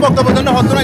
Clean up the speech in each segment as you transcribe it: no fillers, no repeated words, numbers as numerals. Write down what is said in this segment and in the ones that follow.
বক্তব্য জন্য হতো না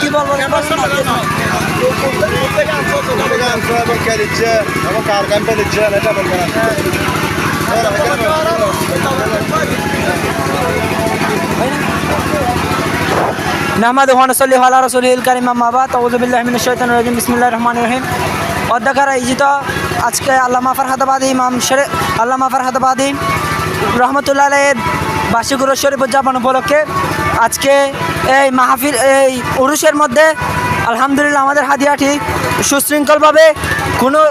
কি বলবো নাহমাদুহু ওয়া নুসাল্লি আলা রাসূলিল কারীম আম্মা বা'দ আউযু বিল্লাহি মিনাশ শাইতানির রাজীম বিসমিল্লাহির রহমানির রহিম অধ্যক্ষের আয়োজিত আজকে আল্লামা ফরহাদ আবাদী ইমাম আল্লামা ফরহাদ আবাদী রহমতুল্লাহ আলাইহির বার্ষিক উরুস শরীফ উদযাপন উপলক্ষে আজকে এই মাহফিল এই উরুসের মধ্যে আলহামদুলিল্লাহ আমাদের হাদিয়াটি সুশৃঙ্খলভাবে কোনো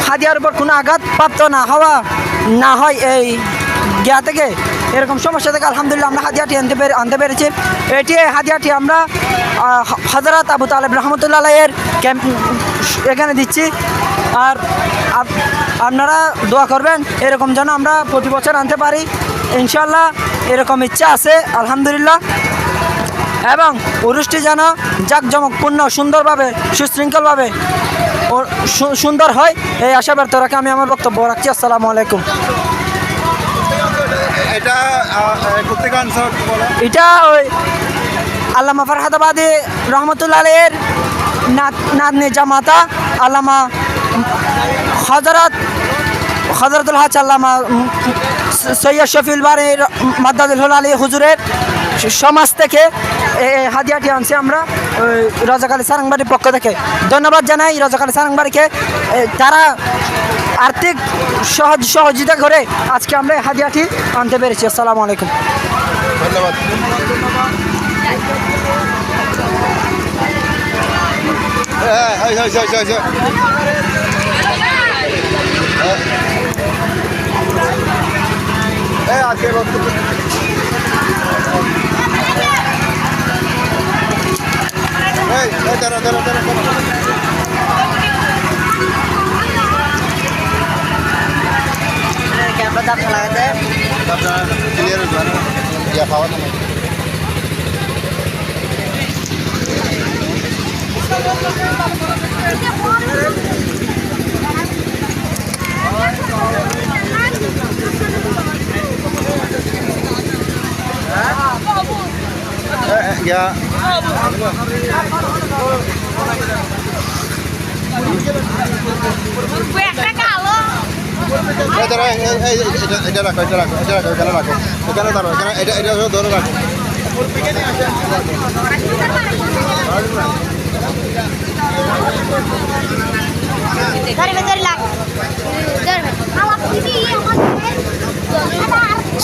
হাদিয়ার উপর কোনো আঘাত প্রাপ্ত না হয় এই গিয়া থেকে এরকম সমস্যা থেকে আলহামদুলিল্লাহ আমরা হাদিয়াটি আনতে পেরেছি। হাদিয়াটি আমরা হযরত আবু তালেব রহমতুল্লাহ আলাইহির ক্যাম্প এখানে দিচ্ছি। আর আপনারা দোয়া করবেন এরকম যেন আমরা প্রতি বছর আনতে পারি, ইনশাআল্লাহ এরকম ইচ্ছা আছে আলহামদুলিল্লাহ। এবং উরুসটি যেন জাঁকজমকপূর্ণ সুন্দরভাবে সুশৃঙ্খলভাবে ও সুন্দর হয় এই আশা ব্যর্থ রাখে আমি আমার বক্তব্য রাখছি। আসসালামু আলাইকুম। এটা ওই আল্লামা ফরহাদ আবাদী রহমতুল্লাহ আলাইহির নাতনি জামাতা আল্লামা হযরতুল হাজ আল্লামা সৈয়দ শফিউল বারী মাদ্দাদুল আলী হুজুরের সমাজ থেকে হাদিয়াটি আনছি আমরা রাজাক আলী সারাংবাড়ির পক্ষ থেকে। ধন্যবাদ জানাই রাজাক আলী সারাংবাড়িকে, তারা আর্থিক সহযোগিতা করে আজকে আমরা হাদিয়াটি আনতে পেরেছি। আসসালামু আলাইকুম। ধন্যবাদ। আজকে ক্যামেরা লাগাতে ক্লিয়ার ইয়া খাওয়া না ya এটা রাখো এখানে দাঁড়ো এটা ধরে রাখো।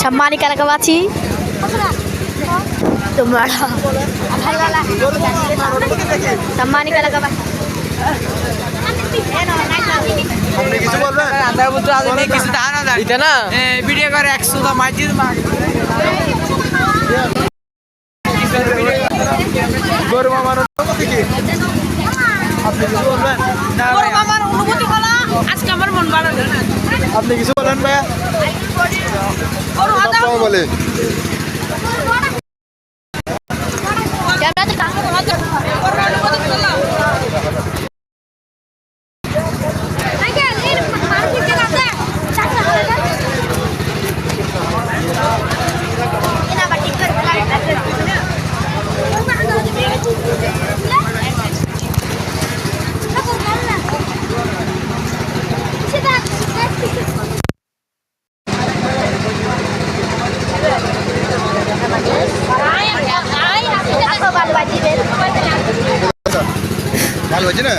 সম্মানিত এলাকাবাসী, তোমরা সম্মানিত এলাকাবাসী ভিডিও করে 100 মাইজিদ আপনি কিছু বলেন ভাইয়া? বলে ভালো হয়েছে না?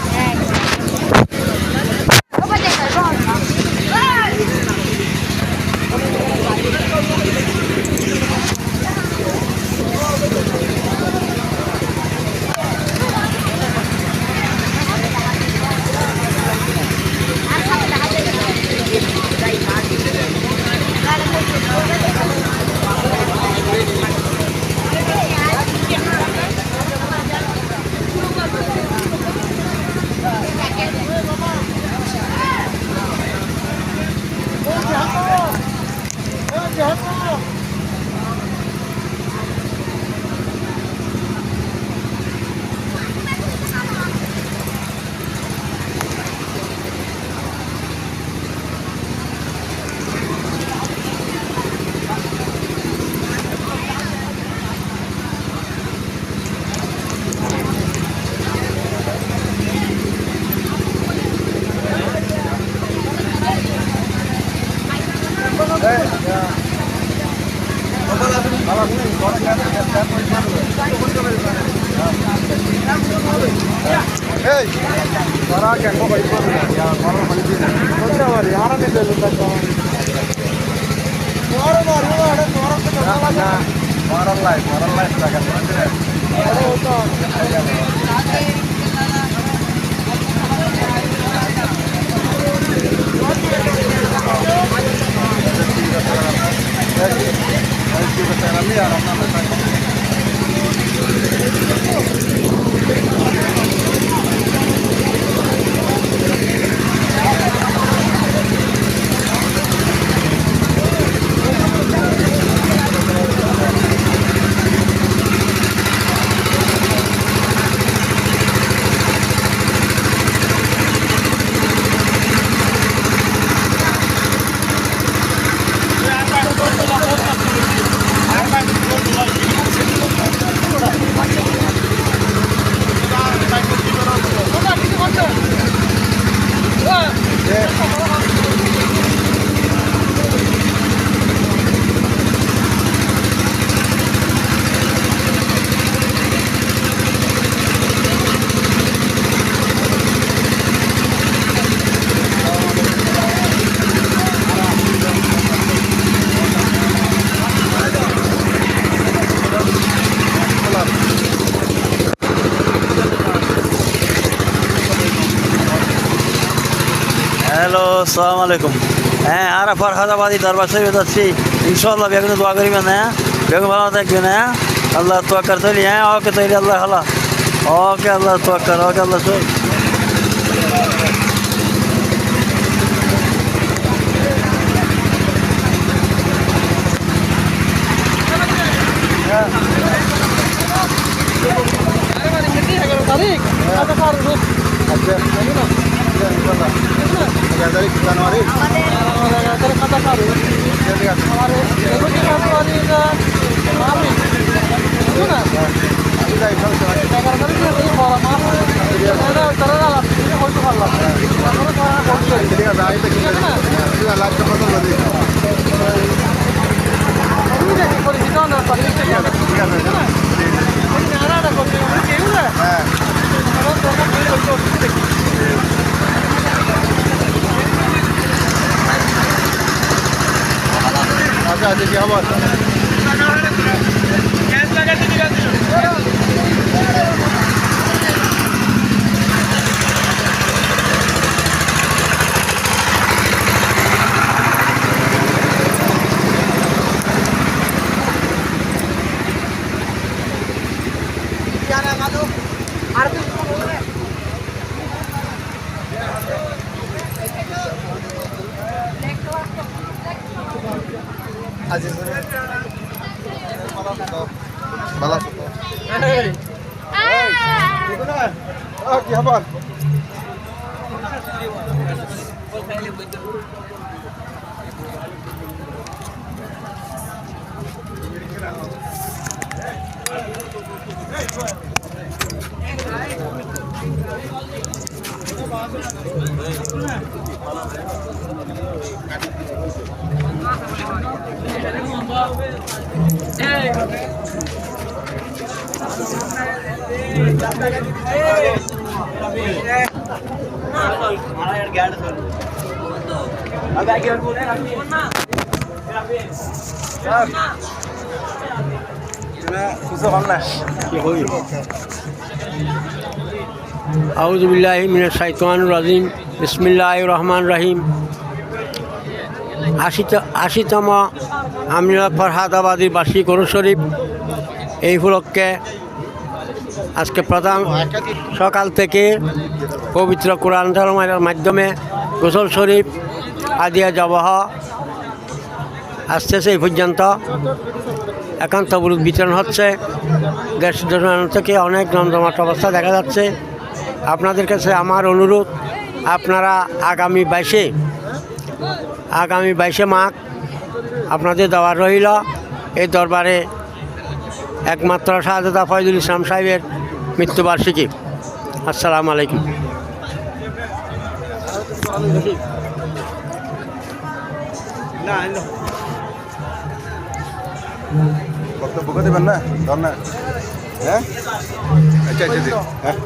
এই ওরা কেন ভাই করবে না বড় মানে দিন কোনটা মারি আর আমি দেব না বড় মারি ওটা বড় তো না বড় লাইফ টাকা না আরে ও তো হ্যালো আসসালামু আলাইকুম হ্যাঁ আরাফার হাজাবাদী দরবার শরীফে যাচ্ছি ইনশাল্লাহ বেগুনে দোয়া করিবেন হ্যাঁ বেগুন ভালো থাকবেন হ্যাঁ আল্লাহ তোয়াক্কার তৈরি হ্যাঁ ওকে তৈরি আল্লাহ হালা ওকে আল্লাহ তোয়াক্কার ওকে আল্লাহ তৈরি আচ্ছা আচ্ছা কি খবর ভালো আছো তো কি খবর আউযুবিল্লাহি মিনাশ শাইতানির রাজিম বিসমিল্লাহির রহমানির রহিম ৮০তম আমিরা ফরহাদাবাদীর বার্ষিক অনু শরীফ এই উপলক্ষে আজকে প্রধান সকাল থেকে পবিত্র কোরআন ধর্মের মাধ্যমে গোসল শরীফ আদিয়া জবাহ আসতেছে এই পর্যন্ত একান্ত বুরুদ বিতরণ হচ্ছে দেশ দূরান্ত থেকে অনেক জমজমাট অবস্থা দেখা যাচ্ছে। আপনাদের কাছে আমার অনুরোধ, আপনারা আগামী 22শে মাঘ আপনাদের দেওয়ার রইল এই দরবারে একমাত্র শাহজাদা ফয়জুল ইসলাম সাহেবের মৃত্যুবার্ষিকী। আসসালামু আলাইকুম। বক্তব্য দেবেন না ধর না হ্যাঁ আচ্ছা আচ্ছা হ্যাঁ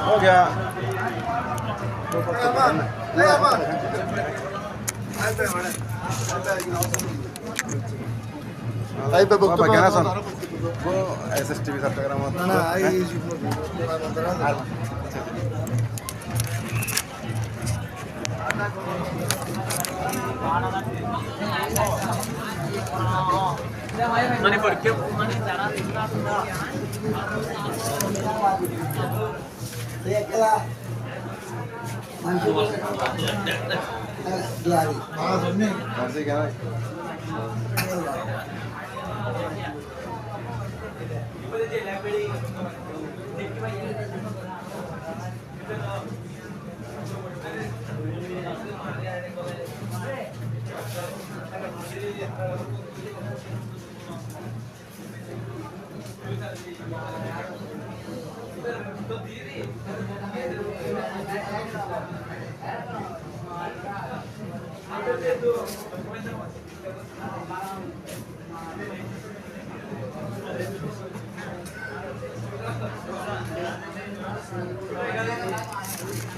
हो गया Bapak gana son? Wo SSTV Chattogram masih gana?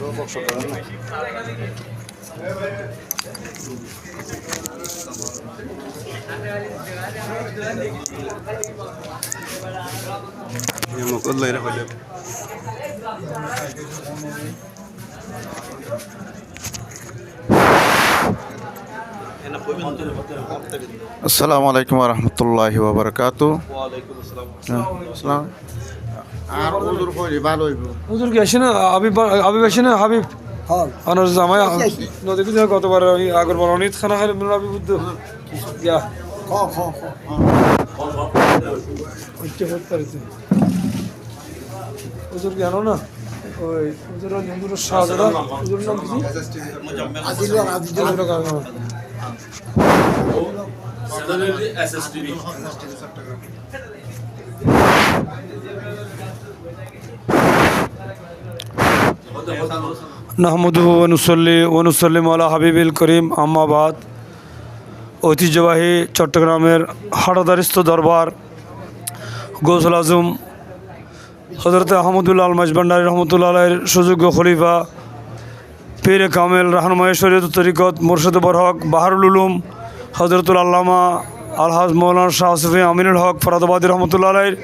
Robok sokaran mı? Yamuk Allah ile koyuyor. আসসালামু আলাইকুম ওয়া রাহমাতুল্লাহি ওয়া বারাকাতুহু। ওয়া আলাইকুম আসসালাম। আর ওদের কইলে ভালো হইব। হুজুর কি আসে না হাবিব আসে না হাবিব আনার জামাই নদী কি গতবার আগরবার অনিত খানা খালি হাবিব বুদ্ধ ইয়া ওইটা হতে পারে হুজুর কি আনো না ওই হুজুর শাহজাদা হুজুর নাম কি আজিজুল কারণ SSTV নাহমাদুহু ওয়া নুসাল্লি ওয়া নুসাল্লিমু আলা হাবিবিল করিম আম্মা বাদ। ঐতিহ্যবাহী চট্টগ্রামের হাটাদারিস্থ দরবার গৌসুল আজম হযরত আহমদুল্লাহ আল মাঝভান্ডারী রহমতুল্লাহ আলাইহির সুযোগ্য খলিফা পীরে কামেল রাহনুমায়ে শরীয়ত তরিকত মুর্শিদ বরহক বাহারুল উলুম হযরতুল আল্লামা আলহাজ মৌলানা শাহ সুফি আমিনুল হক ফরাদাবাদী রহমতুল্লাহ আলাইহির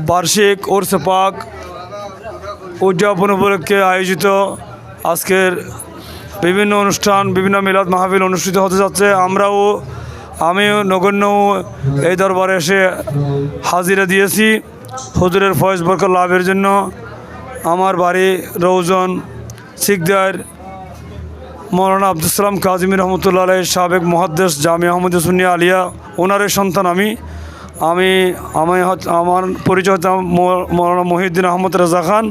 বার্ষিক ওরসে পাক উদযাপন উপলক্ষে আয়োজিত আজকের বিভিন্ন অনুষ্ঠান বিভিন্ন মিলাদ মাহফিল অনুষ্ঠিত হতে যাচ্ছে। আমিও নগণ্য এই দরবারে এসে হাজিরা দিয়েছি হুজুরের ফয়েজ বরকত লাভের জন্য। আমার বাড়ি রৌজন সিকদার মৌলানা আব্দুল সালাম কাজিমি রহমতুল্লাহ আলাইহির সাবেক মুহাদ্দিস জামিয়া আহমদিয়া সুন্নিয়া আলিয়া ওনারের সন্তান আমার পরিচয় হচ্ছে মৌলানা মহিউদ্দিন আহমদ রাজা খান।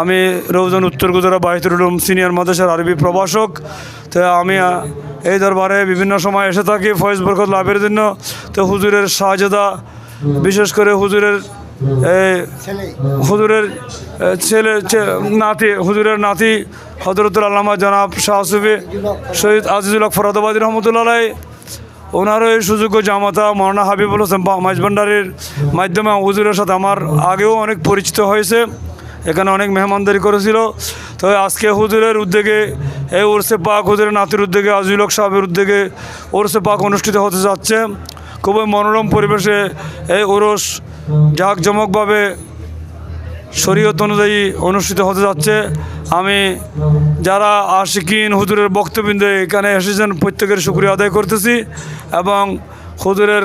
আমি রৌজন উত্তর গুজরা বাহিতুল উলুম সিনিয়র মাদ্রাসার আরবি প্রভাষক। তো আমি এই দরবারে বিভিন্ন সময় এসে থাকি ফয়েজ বরকত লাভের জন্য। তো হুজুরের শাহজাদা বিশেষ করে হুজুরের হুজুরের নাতি হযরতুল আল্লামা জনাব শাহ সুফি শহীদ আজিজুল হক ফরাদাবাদী রহমতুল্লাহ আলাইহি ওনারও এই সুযোগ্য জামাতা মৌলানা হাবিবুল হোসেন মাঝভান্ডারীর মাধ্যমে হুজুরের সাথে আমার আগেও অনেক পরিচিত হয়েছে। এখানে অনেক মেহমানদারি করেছিল। তো আজকে হুজুরের উদ্যোগে এই উরসে পাক, হুজুরের নাতির উদ্যোগে, আজিজুল হক সাহেবের উদ্যোগে উরসে পাক অনুষ্ঠিত হতে যাচ্ছে। খুবই মনোরম পরিবেশে এই উরস জাঁকজমকভাবে শরীয়ত অনুযায়ী অনুষ্ঠিত হতে যাচ্ছে। আমি যারা আশিকিন হুজুরের বক্তবৃন্দে এখানে এসেছেন প্রত্যেকের শুকরিয়া আদায় করতেছি এবং হুজুরের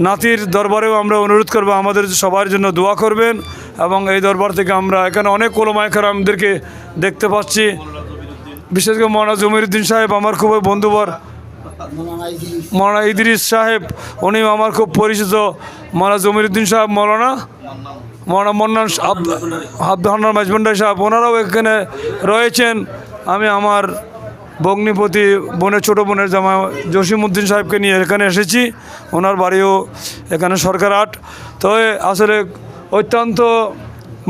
নাতির দরবারেও আমরা অনুরোধ করব আমাদের সবার জন্য দোয়া করবেন। এবং এই দরবার থেকে আমরা এখানে অনেক ওলামায়ে কেরামদেরকে দেখতে পাচ্ছি, বিশেষ করে মৌলানা জমিরুদ্দিন সাহেব আমার খুবই বন্ধুবর, মৌলানা ইদ্রিস সাহেব উনি আমার খুব পরিচিত, মৌলানা জমিরুদ্দিন সাহেব, মৌলানা মন্নান আব্দুল হান্নান মাঝভান্ডারী সাহেব ওনারাও এখানে রয়েছেন। আমি আমার ভগ্নিপতি বোনের ছোটো বোনের জামা জসিমউদ্দিন সাহেবকে নিয়ে এখানে এসেছি, ওনার বাড়িও এখানে সরকারহাট। তো আসলে অত্যন্ত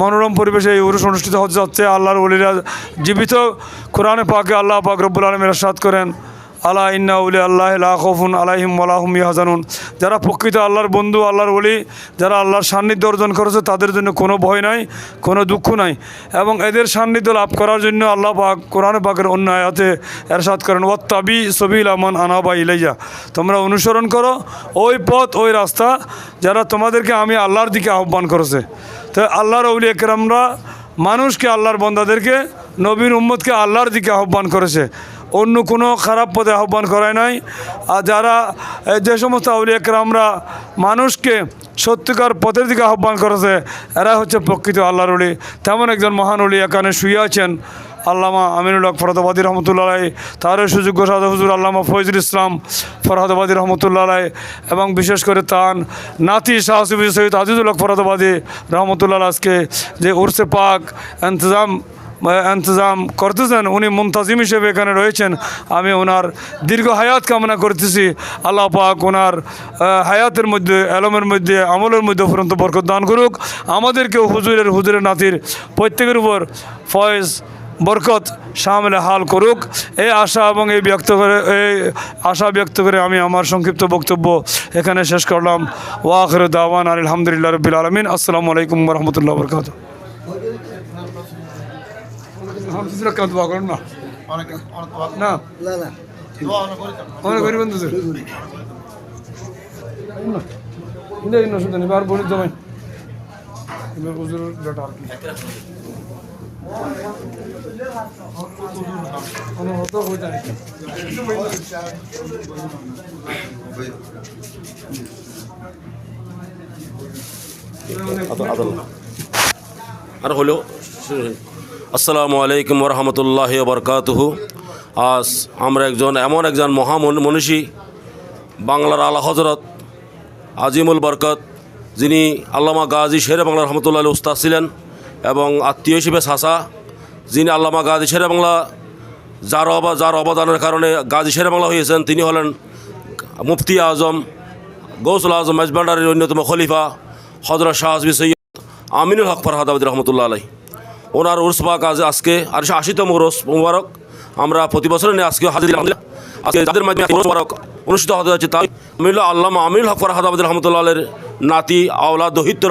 মনোরম পরিবেশে এই উরুস অনুষ্ঠিত হতে যাচ্ছে। আল্লাহর ওলিরা জীবিত। কোরআনে পাকে আল্লাহ পাক রব্বুল আলামিন ইরশাদ করেন, আলা ইন্না উলি আল্লাহ লা খাউফুন আলাইহিম ওয়া লা হুম ইয়াহজানুন। যারা প্রকৃত আল্লাহর বন্ধু, আল্লাহর ওলি, যারা আল্লাহর সান্নিধ্য অর্জন করেছে তাদের জন্য কোনো ভয় নাই, কোনো দুঃখ নাই। এবং এদের সান্নিধ্য লাভ করার জন্য আল্লাহ পাক কোরআনে পাকের অন্য আয়াতে ইরশাদ করেন, ওয়াত্তাবি সাবিলা মান আনাবা ইলাইয়া। তোমরা অনুসরণ করো ওই পথ, ওই রাস্তা যারা তোমাদেরকে আমি আল্লাহর দিকে আহ্বান করেছে। তো আল্লাহর ওলিয়া কেরামরা মানুষকে, আল্লাহর বান্দাদেরকে, নবীর উম্মতকে আল্লাহর দিকে আহ্বান করেছে, অন্য কোনো খারাপ পথে আহ্বান করায় নাই। আর যারা যে সমস্ত আউলিয়া কেরামরা মানুষকে সত্যিকার পথের দিকে আহ্বান করেছে এরা হচ্ছে প্রকৃত আল্লাহর ওলি। তেমন একজন মহান ওলি এখানে শুয়ে আছেন, আল্লামা আমিনুল হক ফরহাদাবাদী রহমতুল্লাহ আলাই, তারও সুযোগ্য সাদা হুজুর আল্লামা ফয়জুল ইসলাম ফরহাদাবাদী রহমতুল্লাহ আলাই, এবং বিশেষ করে তার নাতি শাহ সুফি সৈয়দ আজিজুল হক ফরহাদাবাদী রহমতুল্লাহ আজকে যে উরসে পাক ইন্তজাম করতেছেন, উনি মুনতাজিম হিসেবে এখানে রয়েছেন। আমি ওনার দীর্ঘ হায়াত কামনা করতেছি। আল্লাহ পাক ওনার হায়াতের মধ্যে, এলমের মধ্যে, আমলের মধ্যে ফুরন্ত বরকত দান করুক। আমাদেরকেও হুজুরের নাতির প্রত্যেকের উপর ফয়েজ বরকত শামিল হাল করুক, এই আশা এবং এই আশা ব্যক্ত করে আমি আমার সংক্ষিপ্ত বক্তব্য এখানে শেষ করলাম। ওয়া আখিরু দাওয়ানা আলহামদুলিল্লাহি রাব্বিল আলামিন। আসসালামু আলাইকুম ওয়া রাহমাতুল্লাহি ওয়া বারাকাতুহু। দোয়া করেন না না অনেক গরিব শুধু আর বলি জমাই আর হলো আসসালামু আলাইকুম ওরহমতুল্লাহি ওবরকাতুহু। আজ আমরা এমন একজন মহামনীষী, বাংলার আলা হজরত আজিমুল বরকত, যিনি আল্লামা গাজী শেরে বাংলা রহমতুল্লাহ উস্তাদ ছিলেন এবং আত্মীয় হিসেবে চাচা, যিনি আল্লামা গাজী শেরে বাংলা যার অবদানের কারণে গাজী শেরে বাংলা হয়েছেন, তিনি হলেন মুফতি আজম গৌসুল আজম মেজবান্ডারির অন্যতম খলিফা হযরত শাহ সৈয়দ আমিনুল হক ফরহাদাবাদী রহমতুল্লাহ আলাই। ওনার উরস পাক আজকে 80তম উরস মুবারক আমরা প্রতি বছর নিয়ে আজকে হাজির। আজকে যাদের মাধ্যমে উরস মুবারক অনুষ্ঠিত হতে যাচ্ছে তাই আল্লামা আমিনুল হক ফরহাদাবাদী রহমতুল্লাহ আলের নাতি আওলাদ দহিত্র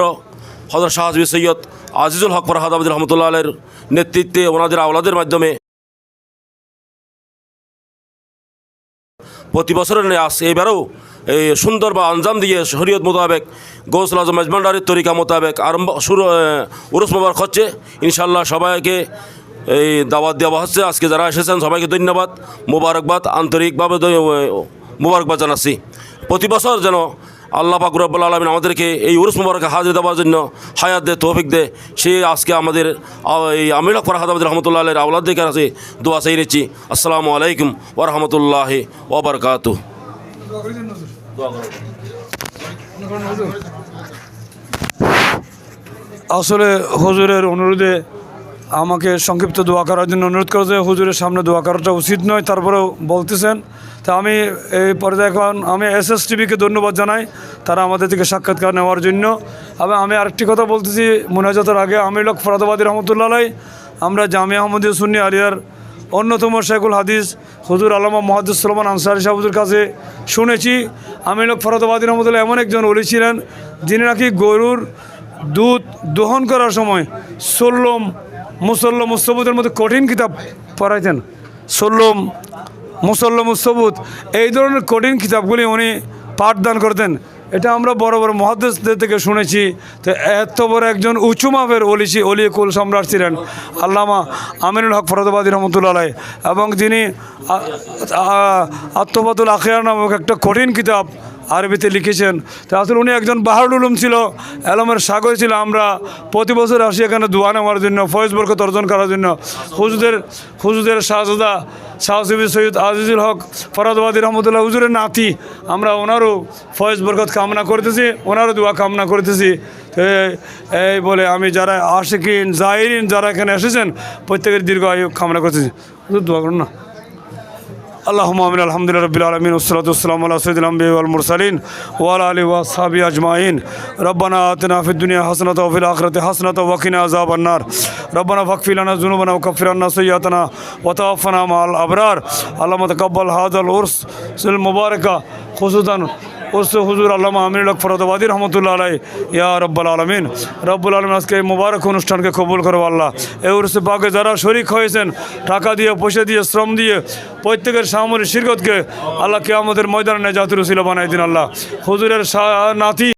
হযরত শাহ সৈয়দ আজিজুল হক ফরহাদাবাদী রহমতুল্লাহ আলের নেতৃত্বে ওনাদের আওলাদের মাধ্যমে প্রতি বছরের নিয়ে আসছে। এবারেও এই সুন্দর বা আঞ্জাম দিয়ে শরীয়ত মোতাবেক গৌসুল আজম মেজবান্ডারির তরিকা মোতাবেক উরুস মোবারক হচ্ছে। ইনশাল্লাহ সবাইকে এই দাওয়াত দেওয়া হচ্ছে। আজকে যারা এসেছেন সবাইকে ধন্যবাদ, মোবারকবাদ, আন্তরিকভাবে মোবারকবাদ জানাচ্ছি। প্রতি বছর যেন আল্লাহ পাক রব্বুল আলামিন আমাদেরকে এই উরুস মোবারকে হাজির দেওয়ার জন্য হায়াত দে, তৌফিক দে। সে আজকে আমাদের এই আমিনুল হক ফরহাদাবাদী রহমতুল্লাহ আলের আওলাদদের কাছে দোয়া চাই নিচ্ছি। আসসালামু আলাইকুম ওয়া রাহমাতুল্লাহি ওয়া বারাকাতুহু। আসলে হুজুরের অনুরোধে আমাকে সংক্ষিপ্ত দোয়া করার জন্য অনুরোধ করেছে। হুজুরের সামনে দোয়া করাটা উচিত নয়, তারপরেও বলতেছেন। তা আমি এই পর্যায়ে এখন আমি SSTVকে ধন্যবাদ জানাই তারা আমাদের থেকে সাক্ষাৎকার নেওয়ার জন্য। এবং আমি আরেকটি কথা বলতেছি, মোনাজাতের আগে আমিনুল হক ফরহাদাবাদী রহমতুল্লাহ আলাই, আমরা জামিয়া আহমদিয়া সুন্নি আলিয়ার অন্যতম শেখুল হাদিস হুজুর আল্লামা মুহাদ্দিস সুলাইমান আনসারী সাহেবের কাছে শুনেছি আমিনুল হক ফরহাদাবাদী রহমতুল্লাহ এমন একজন ওলি ছিলেন যিনি নাকি গরুর দুধ দহন করার সময় সল্লম মুসল্লম মধ্যে কঠিন কিতাব পড়াইতেন। সল্লম মুসল্লম এই ধরনের কঠিন কিতাবগুলি উনি পাঠদান করতেন। এটা আমরা বড় বড় মুহাদ্দিসদের থেকে শুনেছি। তো এত বড় একজন উঁচু মাপের অলি কুল সম্রাট ছিলেন আল্লামা আমিনুল হক ফরদাবাদী রহমতুল্লাহ আলাইহ, এবং যিনি আত্মবাতুল আখিয়ার নামক একটা কঠিন কিতাব আরবিতে লিখেছেন। তো আসলে উনি একজন বাহারুল উলুম ছিল, এলমের সাগর ছিল। আমরা প্রতি বছর আসি এখানে দোয়া নেওয়ার জন্য, ফয়েজ বরকত অর্জন করার জন্য। হুজুরদের শাহজাদা শাহ সুফি সৈয়দ আজিজুল হক ফরদাবাদী রহমতুল্লাহ হুজুরের নাতি, আমরা ওনারও ফয়েজ বরকত কামনা করতেছি, ওনারও দোয়া কামনা করতেছি। এই বলে আমি যারা আশিকিন জাহিরিন যারা এখানে এসেছেন প্রত্যেকের দীর্ঘ আয়ু কামনা করতেছি। দোয়া করুন না। اللهم آمين الحمد لله رب العالمين والصلاة والسلام على سيد الأنبياء والمرسلين وعلى آله وأصحابه أجمعين. ربنا آتنا في الدنيا حسنة وفي الآخرة حسنة وقنا عذاب النار. ربنا فاغفر لنا ذنوبنا وكفر عنا سيئاتنا وتوفنا مع الأبرار. اللهم تقبل هذا العرس المبارك خصوصا হুজুর আল্লামা আমিনুল হক ফরদাবাদী রহমতুল্লাহ আলাইহ। ইয়া রব্বুল আলমিন, রব্বুল আলমিন আজকে এই মুবারক অনুষ্ঠানকে কবুল করো আল্লাহ। এই উরসে পাকে যারা শরিক হয়েছেন টাকা দিয়ে, পয়সা দিয়ে, শ্রম দিয়ে, প্রত্যেকের সামরিক শিরকতকে আল্লাহ কিয়ামতের ময়দানে নেজাতের উসিলা বানাই দিন আল্লাহ। হুজুরের নাতি